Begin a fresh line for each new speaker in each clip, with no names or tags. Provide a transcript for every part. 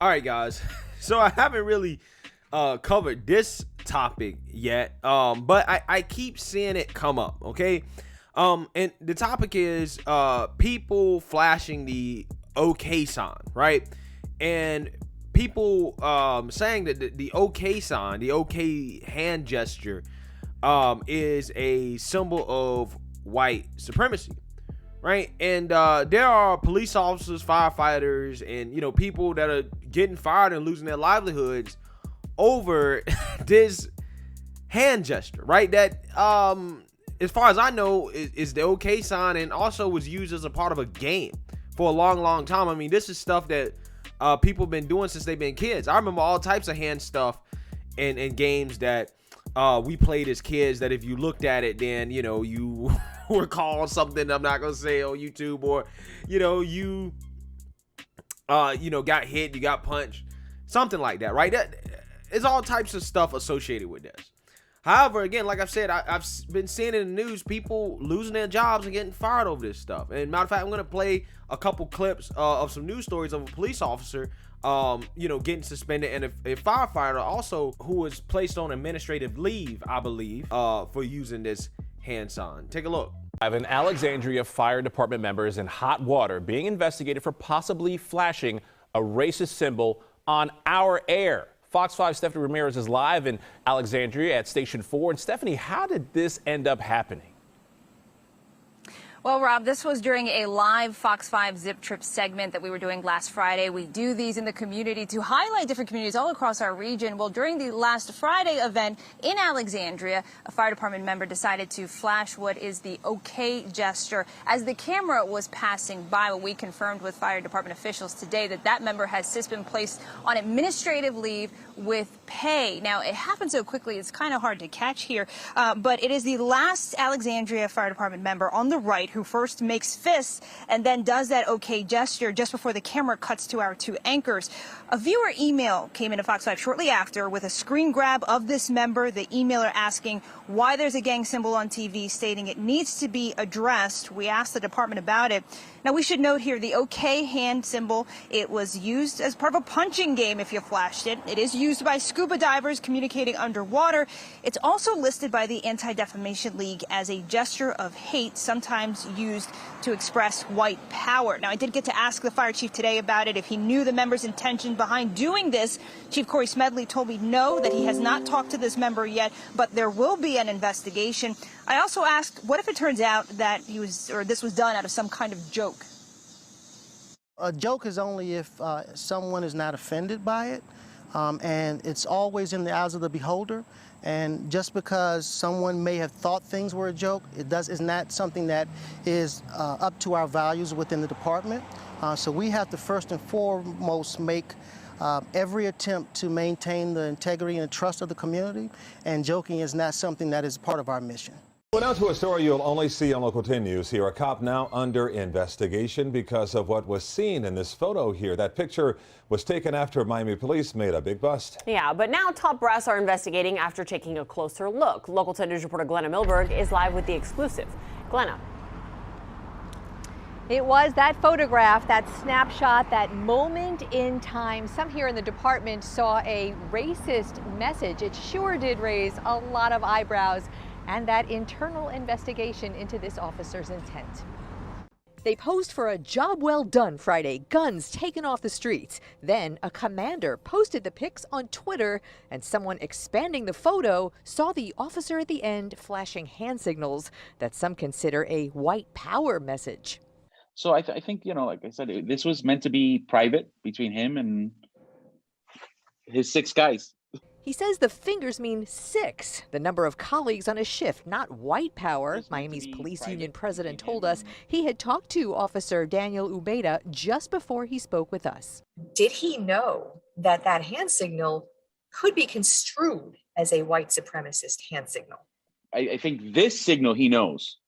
All right, guys. So I haven't really covered this topic yet, but I keep seeing it come up. Okay, and the topic is people flashing the OK sign, right? And people saying that the OK sign, the OK hand gesture, is a symbol of white supremacy. Right. And there are police officers, firefighters, and, people that are getting fired and losing their livelihoods over this hand gesture. Right. That, as far as I know, is the OK sign, and also was used as a part of a game for a long, long time. I mean, this is stuff that people have been doing since they've been kids. I remember all types of hand stuff and games that we played as kids, that if you looked at it, then, you were called something I'm not gonna say on YouTube, or you got hit, you got punched, something like that, right? That it's all types of stuff associated with this. However, again, like I've said, I've been seeing in the news people losing their jobs and getting fired over this stuff. And matter of fact, I'm gonna play a couple clips of some news stories of a police officer getting suspended, and a firefighter also who was placed on administrative leave, I believe, for using this hand sign. Take a look.
An Alexandria Fire Department member is in hot water, being investigated for possibly flashing a racist symbol on our air. Fox 5 Stephanie Ramirez is live in Alexandria at Station 4. And Stephanie, how did this end up happening?
Well, Rob, this was during a live Fox 5 Zip Trip segment that we were doing last Friday. We do these in the community to highlight different communities all across our region. Well, during the last Friday event in Alexandria, a fire department member decided to flash what is the OK gesture. As the camera was passing by, well, we confirmed with fire department officials today that that member has since been placed on administrative leave with pay. Now, it happened so quickly, it's kind of hard to catch here, but it is the last Alexandria Fire Department member on the right who first makes fists and then does that OK gesture just before the camera cuts to our two anchors. A viewer email came into Fox 5 shortly after with a screen grab of this member, the emailer asking why there's a gang symbol on TV, stating it needs to be addressed. We asked the department about it. Now, we should note here the OK hand symbol, it was used as part of a punching game if you flashed it. It is used by scuba divers communicating underwater. It's also listed by the Anti-Defamation League as a gesture of hate, sometimes used to express white power. Now, I did get to ask the fire chief today about it, if he knew the member's intention behind doing this. Chief Corey Smedley told me no, that he has not talked to this member yet, but there will be an investigation. I also asked, what if it turns out that this was done out of some kind of joke?
A joke is only if someone is not offended by it, and it's always in the eyes of the beholder. And just because someone may have thought things were a joke, is not something that is up to our values within the department. So we have to first and foremost make every attempt to maintain the integrity and trust of the community, and joking is not something that is part of our mission.
Well, now to a story you'll only see on Local 10 News here. A cop now under investigation because of what was seen in this photo here. That picture was taken after Miami police made a big bust.
Yeah, but now top brass are investigating after taking a closer look. Local 10 News reporter Glenna Milberg is live with the exclusive. Glenna.
It was that photograph, that snapshot, that moment in time. Some here in the department saw a racist message. It sure did raise a lot of eyebrows, and that internal investigation into this officer's intent. They posed for a job well done Friday, guns taken off the streets. Then a commander posted the pics on Twitter, and someone expanding the photo saw the officer at the end flashing hand signals that some consider a white power message.
So I think, like I said, this was meant to be private between him and his 6 guys.
He says the fingers mean 6, the number of colleagues on a shift, not white power. Miami's police union president told us he had talked to Officer Daniel Ubeda just before he spoke with us.
Did he know that that hand signal could be construed as a white supremacist hand signal?
I think this signal he knows,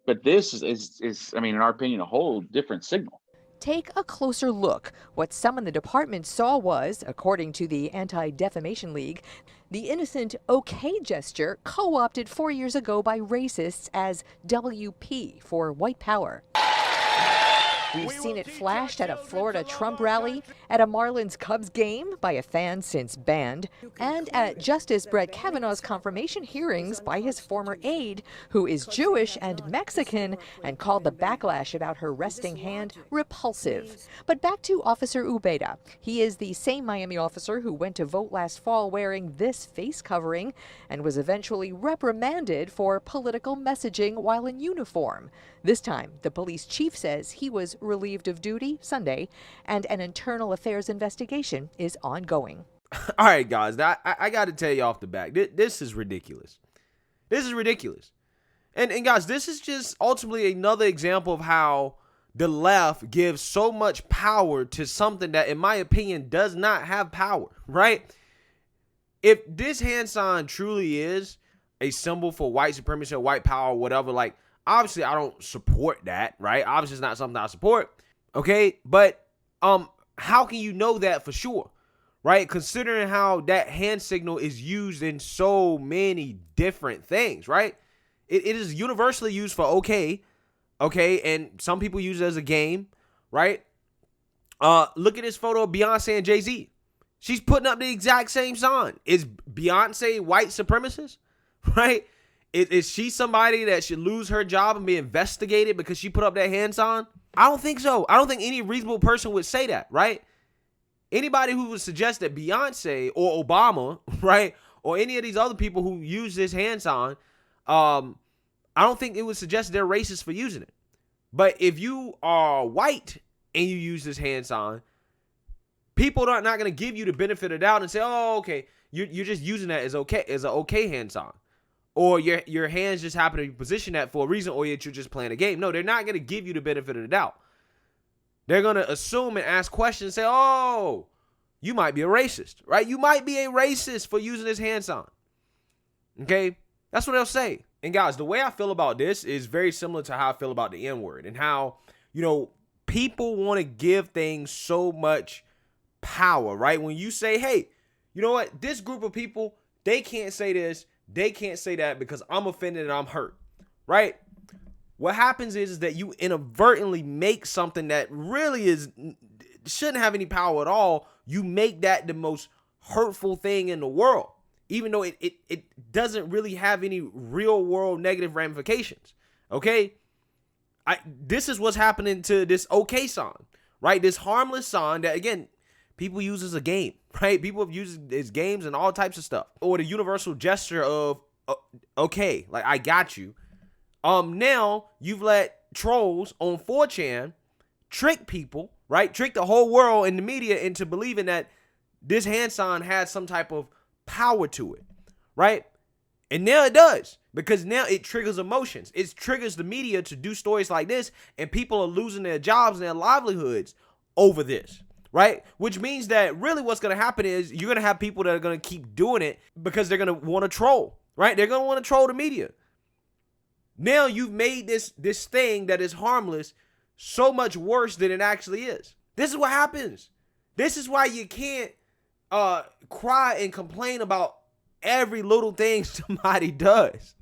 but this is, in our opinion, a whole different signal.
Take a closer look. What some in the department saw was, according to the Anti-Defamation League, the innocent OK gesture co-opted 4 years ago by racists as WP for white power. We've seen it flashed at a Florida Trump rally, at a Marlins Cubs game by a fan since banned, and at Justice Brett Kavanaugh's confirmation hearings by his former aide, who is Jewish and Mexican, and called the backlash about her resting hand repulsive. But back to Officer Ubeda. He is the same Miami officer who went to vote last fall wearing this face covering and was eventually reprimanded for political messaging while in uniform. This time, the police chief says he was relieved of duty Sunday, and an internal affairs investigation is ongoing.
All right, guys, I got to tell you off the back, this is ridiculous. This is ridiculous. And guys, this is just ultimately another example of how the left gives so much power to something that, in my opinion, does not have power, right? If this hand sign truly is a symbol for white supremacy or white power or whatever, like, obviously I don't support that, right? Obviously it's not something I support, okay? But how can you know that for sure, right? Considering how that hand signal is used in so many different things, right? It is universally used for okay, and some people use it as a game, right? Look at this photo of Beyonce and Jay-Z. She's putting up the exact same sign. Is Beyonce white supremacist, right? Is she somebody that should lose her job and be investigated because she put up that hand sign? I don't think so. I don't think any reasonable person would say that, right? Anybody who would suggest that Beyonce or Obama, right, or any of these other people who use this hand sign, I don't think it would suggest they're racist for using it. But if you are white and you use this hand sign, people are not going to give you the benefit of the doubt and say, oh, okay, you're just using that as okay, as an okay hand sign. Or your hands just happen to be positioned that for a reason, or yet you're just playing a game. No, they're not going to give you the benefit of the doubt. They're going to assume and ask questions and say, oh, you might be a racist, right? You might be a racist for using this hand sign. Okay? That's what they'll say. And guys, the way I feel about this is very similar to how I feel about the N-word and how, people want to give things so much power, right? When you say, hey, you know what? This group of people, they can't say this. They can't say that because I'm offended and I'm hurt, right? What happens is that you inadvertently make something that really shouldn't have any power at all. You make that the most hurtful thing in the world, even though it doesn't really have any real world negative ramifications, okay? This is what's happening to this okay sign, right? This harmless sign that, again, people use as a game, right? People have used it as games and all types of stuff. Or the universal gesture of, okay, like, I got you. Now you've let trolls on 4chan trick people, right? Trick the whole world and the media into believing that this hand sign has some type of power to it, right? And now it does, because now it triggers emotions. It triggers the media to do stories like this, and people are losing their jobs and their livelihoods over this. Right? Which means that really what's going to happen is you're going to have people that are going to keep doing it because they're going to want to troll, right? They're going to want to troll the media. Now you've made this thing that is harmless so much worse than it actually is. This is what happens. This is why you can't cry and complain about every little thing somebody does,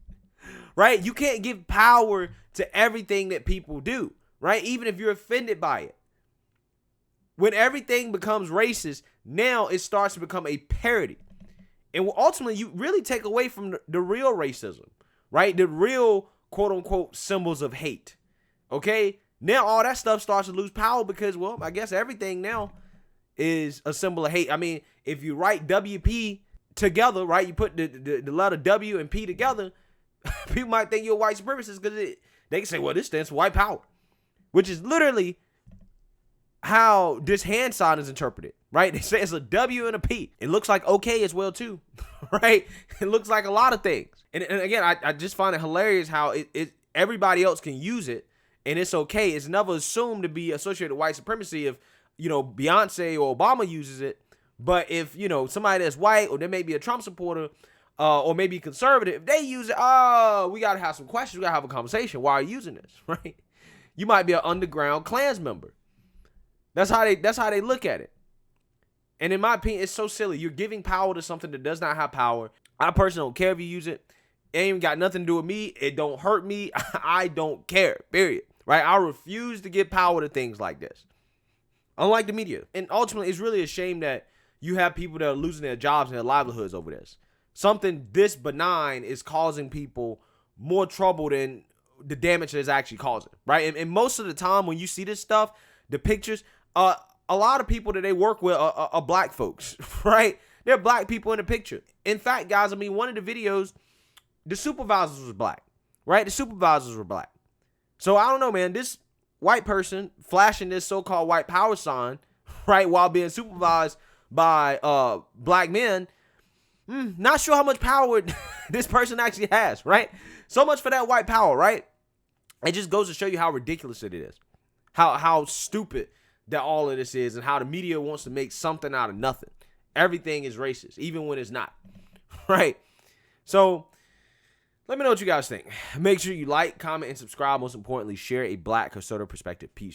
right? You can't give power to everything that people do, right? Even if you're offended by it. When everything becomes racist, now it starts to become a parody. And ultimately, you really take away from the real racism, right? The real, quote unquote, symbols of hate. Okay? Now all that stuff starts to lose power because, well, I guess everything now is a symbol of hate. I mean, if you write WP together, right? You put the letter W and P together, people might think you're a white supremacist because they can say, well, this stands for white power, which is literally how this hand sign is interpreted, right? They say it's a W and a P. It looks like okay as well too, right? It looks like a lot of things. And again, I just find it hilarious how it everybody else can use it and it's okay. It's never assumed to be associated with white supremacy if, Beyonce or Obama uses it. But if, somebody that's white or they may be a Trump supporter or maybe conservative, if they use it, we got to have some questions. We got to have a conversation. Why are you using this, right? You might be an underground Klans member. That's how they look at it. And in my opinion, it's so silly. You're giving power to something that does not have power. I personally don't care if you use it. It ain't even got nothing to do with me. It don't hurt me. I don't care, period. right? I refuse to give power to things like this. Unlike the media. And ultimately, it's really a shame that you have people that are losing their jobs and their livelihoods over this. Something this benign is causing people more trouble than the damage that it's actually causing, right? And most of the time when you see this stuff, the pictures, a lot of people that they work with are black folks, right? They're black people in the picture. In fact, guys, I mean, one of the videos, the supervisors was black, right? The supervisors were black. So I don't know, man. This white person flashing this so-called white power sign, right, while being supervised by black men, not sure how much power this person actually has, right? So much for that white power, right? It just goes to show you how ridiculous it is, how stupid that all of this is, and how the media wants to make something out of nothing. Everything is racist, even when it's not, right? So let me know what you guys think. Make sure you like, comment, and subscribe. Most importantly, share a black conservative perspective. Peace.